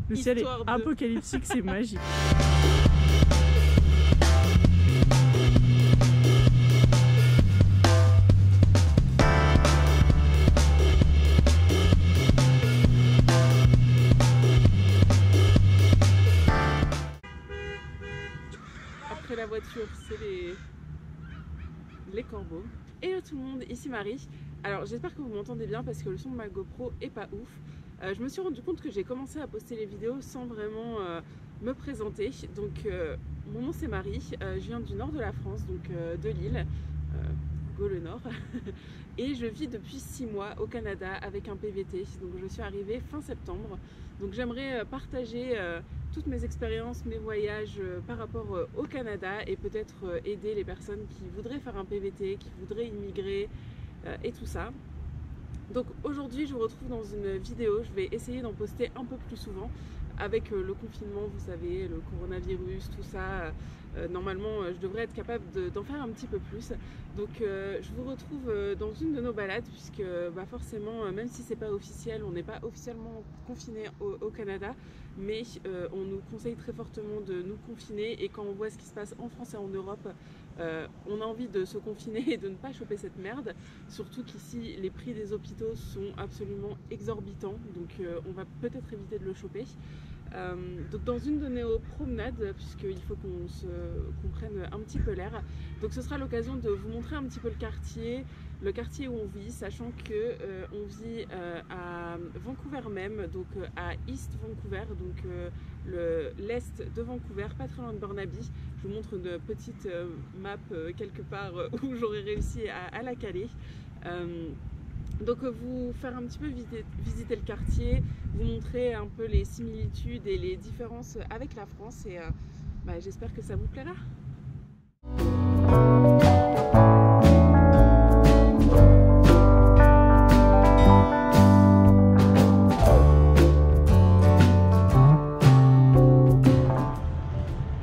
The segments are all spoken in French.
Le ciel est Histoire de- apocalyptique, c'est magique. Après la voiture, c'est les corbeaux. Hello tout le monde, ici Marie. Alors j'espère que vous m'entendez bien parce que le son de ma GoPro est pas ouf. Je me suis rendu compte que j'ai commencé à poster les vidéos sans vraiment me présenter. Donc mon nom c'est Marie, je viens du nord de la France, donc de Lille, go le nord. Et je vis depuis 6 mois au Canada avec un PVT. Donc je suis arrivée fin septembre. Donc j'aimerais partager toutes mes expériences, mes voyages par rapport au Canada et peut-être aider les personnes qui voudraient faire un PVT, qui voudraient immigrer et tout ça. Donc aujourd'hui je vous retrouve dans une vidéo, je vais essayer d'en poster un peu plus souvent avec le confinement, vous savez, le coronavirus, tout ça. Normalement je devrais être capable d'en faire un petit peu plus. Donc je vous retrouve dans une de nos balades puisque forcément, même si c'est pas officiel, on n'est pas officiellement confiné au Canada, mais on nous conseille très fortement de nous confiner, et quand on voit ce qui se passe en France et en Europe, on a envie de se confiner et de ne pas choper cette merde, surtout qu'ici les prix des hôpitaux sont absolument exorbitants, donc on va peut-être éviter de le choper. Donc dans une de nos promenades, puisqu'il faut qu'on prenne un petit peu l'air, donc ce sera l'occasion de vous montrer un petit peu le quartier où on vit, sachant que on vit à Vancouver même, donc à East Vancouver, donc l'est de Vancouver, pas très loin de Burnaby. Je vous montre une petite map quelque part où j'aurais réussi à la caler. Donc vous faire un petit peu visiter le quartier, vous montrer un peu les similitudes et les différences avec la France, et j'espère que ça vous plaira.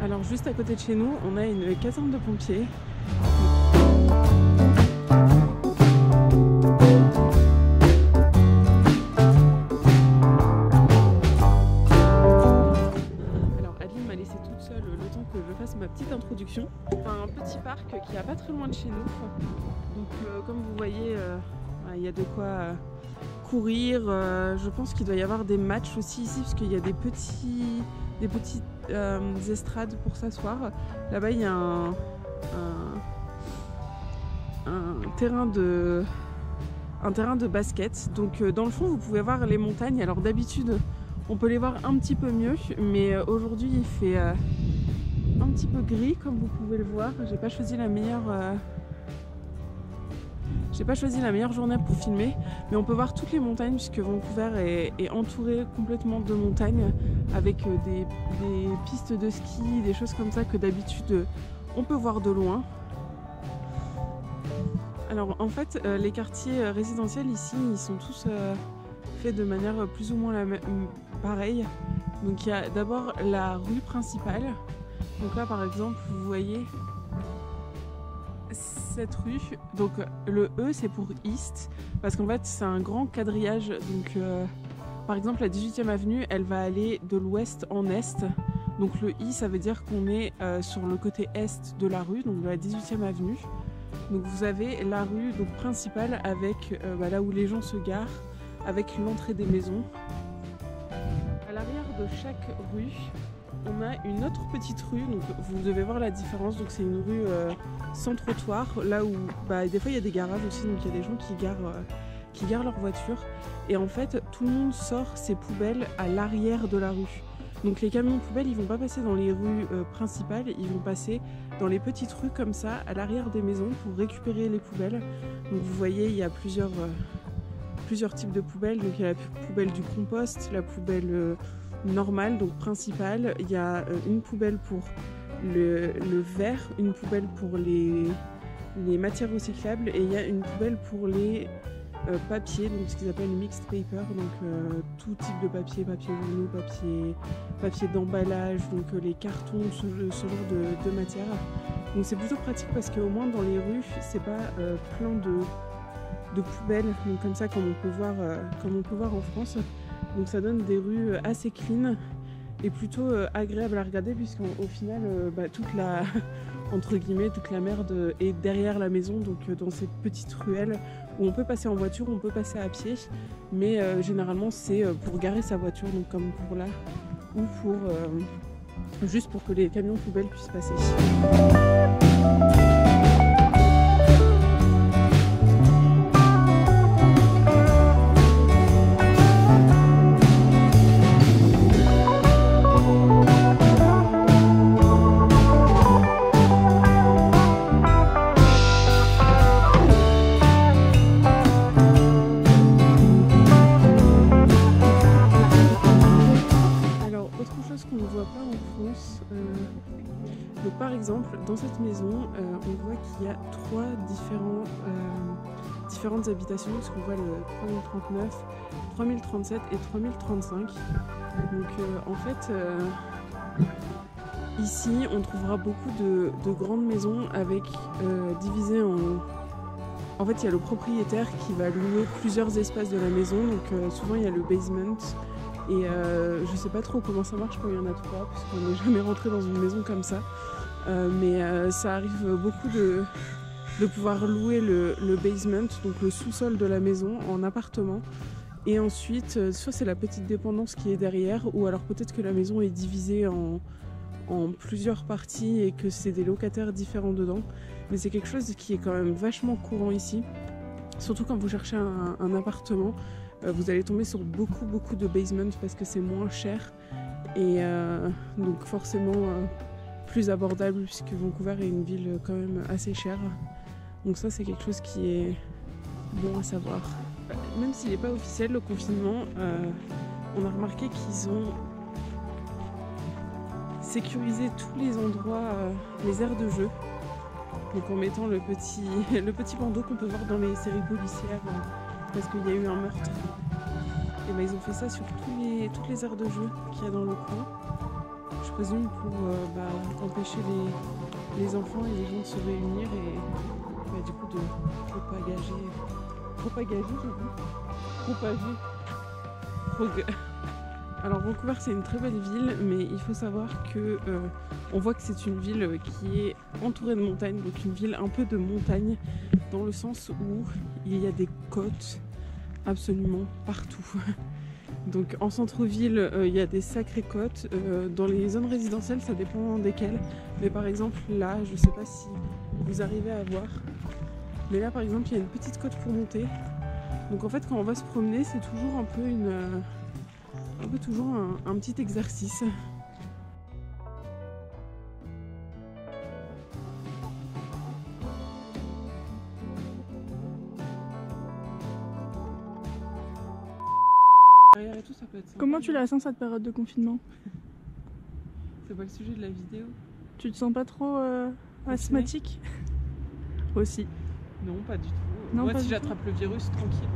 Alors juste à côté de chez nous, on a une caserne de pompiers. Ma petite introduction, un petit parc qui est pas très loin de chez nous, donc comme vous voyez il y a de quoi courir. Je pense qu'il doit y avoir des matchs aussi ici parce qu'il y a des petites estrades pour s'asseoir. Là-bas il y a un terrain de basket, donc dans le fond vous pouvez voir les montagnes. Alors d'habitude on peut les voir un petit peu mieux, mais aujourd'hui il fait un petit peu gris comme vous pouvez le voir. J'ai pas choisi la meilleure journée pour filmer, mais on peut voir toutes les montagnes puisque Vancouver est entouré complètement de montagnes avec des pistes de ski, des choses comme ça que d'habitude on peut voir de loin. Alors en fait les quartiers résidentiels ici ils sont tous faits de manière plus ou moins pareille. Donc il y a d'abord la rue principale. Donc là par exemple vous voyez cette rue, donc le E c'est pour East parce qu'en fait c'est un grand quadrillage, donc par exemple la 18e avenue elle va aller de l'ouest en est, donc le I ça veut dire qu'on est sur le côté est de la rue, donc de la 18e avenue. Donc vous avez la rue donc, principale avec là où les gens se garent, avec l'entrée des maisons. À l'arrière de chaque rue on a une autre petite rue, donc vous devez voir la différence. Donc c'est une rue sans trottoir, là où des fois il y a des garages aussi, donc il y a des gens qui garent leur voiture. Et en fait tout le monde sort ses poubelles à l'arrière de la rue. Donc les camions poubelles ils vont pas passer dans les rues principales, ils vont passer dans les petites rues comme ça à l'arrière des maisons pour récupérer les poubelles. Donc vous voyez il y a plusieurs types de poubelles. Donc il y a la poubelle du compost, la poubelle normale, donc principale. Il y a une poubelle pour le verre, une poubelle pour les matières recyclables, et il y a une poubelle pour les papiers, donc ce qu'ils appellent mixed paper, donc tout type de papier, papier journaux, papier d'emballage, donc les cartons, ce genre de matière. Donc c'est plutôt pratique parce qu'au moins dans les rues c'est pas plein de poubelles, donc comme ça comme on peut voir en France. Donc ça donne des rues assez clean et plutôt agréable à regarder, puisqu'au final toute la entre guillemets toute la merde est derrière la maison, donc dans ces petites ruelles où on peut passer en voiture, on peut passer à pied, mais généralement c'est pour garer sa voiture, donc comme pour là, ou pour juste pour que les camions poubelles puissent passer. Donc par exemple, dans cette maison, on voit qu'il y a trois différentes habitations, parce qu'on voit le 3039, 3037 et 3035. Donc en fait, ici on trouvera beaucoup de grandes maisons avec divisées en... En fait, il y a le propriétaire qui va louer plusieurs espaces de la maison, donc souvent il y a le basement. Et je sais pas trop comment ça marche quand il y en a trois, puisqu'on n'est jamais rentré dans une maison comme ça. Mais ça arrive beaucoup de pouvoir louer le basement, donc le sous-sol de la maison, en appartement. Et ensuite, soit c'est la petite dépendance qui est derrière, ou alors peut-être que la maison est divisée en plusieurs parties et que c'est des locataires différents dedans. Mais c'est quelque chose qui est quand même vachement courant ici, surtout quand vous cherchez un appartement. Vous allez tomber sur beaucoup de basements parce que c'est moins cher et donc forcément plus abordable, puisque Vancouver est une ville quand même assez chère. Donc ça c'est quelque chose qui est bon à savoir. Même s'il n'est pas officiel le confinement, on a remarqué qu'ils ont sécurisé tous les endroits, les aires de jeu. Donc en mettant le petit bandeau qu'on peut voir dans les séries policières parce qu'il y a eu un meurtre. Et ben, ils ont fait ça sur toutes les aires de jeu qu'il y a dans le coin. Je présume pour empêcher les enfants et les gens de se réunir et du coup de propager. Alors Vancouver c'est une très belle ville, mais il faut savoir que on voit que c'est une ville qui est entourée de montagnes, donc une ville un peu de montagne, dans le sens où il y a des côtes absolument partout. Donc en centre-ville il y a des sacrées côtes, dans les zones résidentielles ça dépend desquelles, mais par exemple là, je sais pas si vous arrivez à voir, mais là par exemple il y a une petite côte pour monter. Donc en fait quand on va se promener c'est toujours un peu un petit exercice. Et tout, ça peut être sympa. Comment tu la sens cette période de confinement? C'est pas le sujet de la vidéo. Tu te sens pas trop asthmatique? Aussi. Non, pas du tout. Non, moi si j'attrape le virus, tranquille.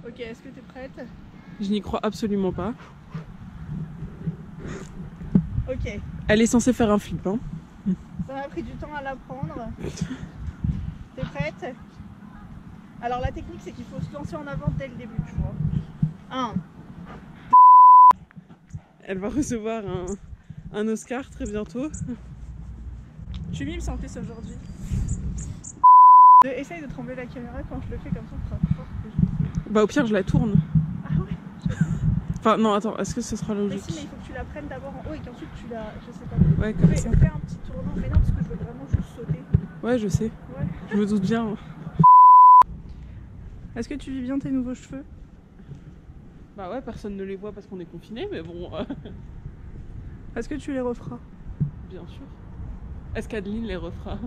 Ok, est-ce que t'es prête? Je n'y crois absolument pas. Ok. Elle est censée faire un flip, hein. Ça m'a pris du temps à l'apprendre. T'es prête? Alors la technique c'est qu'il faut se lancer en avant dès le début, tu vois. 1. Elle va recevoir un Oscar très bientôt. Tu mimes sans tes aujourd'hui. Essaye de trembler la caméra quand je le fais comme ça, on sera fort. Bah au pire je la tourne. Ah ouais. Enfin non attends, est-ce que ce sera logique? Mais si, mais il faut que tu la prennes d'abord en haut et qu'ensuite tu la... Je sais pas. Ouais, comme ça. On fait un petit tournant, mais non parce que je veux vraiment juste sauter. Ouais je sais. Ouais. Je me doute bien. Est-ce que tu vis bien tes nouveaux cheveux? Bah ouais, personne ne les voit parce qu'on est confiné, mais bon. Est-ce que tu les referas? Bien sûr. Est-ce qu'Adeline les refera?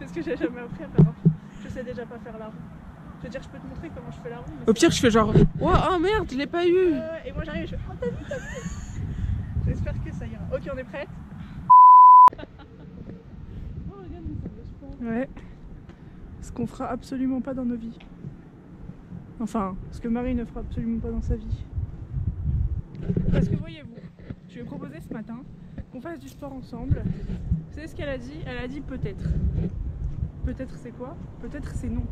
Parce que j'ai jamais appris à faire un roue. Je sais déjà pas faire la roue. Je veux dire, je peux te montrer comment je fais la roue. Au pire, je fais genre wow, oh merde, je l'ai pas eu. Et moi j'arrive et je fais oh t'as vu. J'espère que ça ira. Ok, on est prête? Oh regarde, ça bouge pas. Ouais. Ce qu'on fera absolument pas dans nos vies. Enfin, ce que Marie ne fera absolument pas dans sa vie. Parce que voyez-vous, je lui ai proposé ce matin qu'on fasse du sport ensemble. Vous savez ce qu'elle a dit? Elle a dit peut-être. Peut-être c'est quoi? Peut-être c'est non.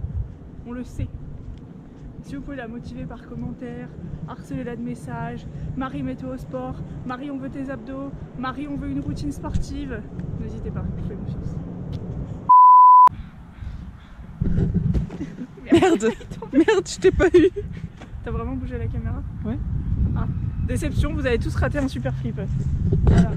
On le sait. Si vous pouvez la motiver par commentaire, harcelez-la de messages, Marie météo sport, Marie on veut tes abdos, Marie on veut une routine sportive, n'hésitez pas, je fais confiance. Merde, merde, je t'ai pas eu. T'as vraiment bougé la caméra? Ouais. Ah, déception, vous avez tous raté un super flip. Voilà.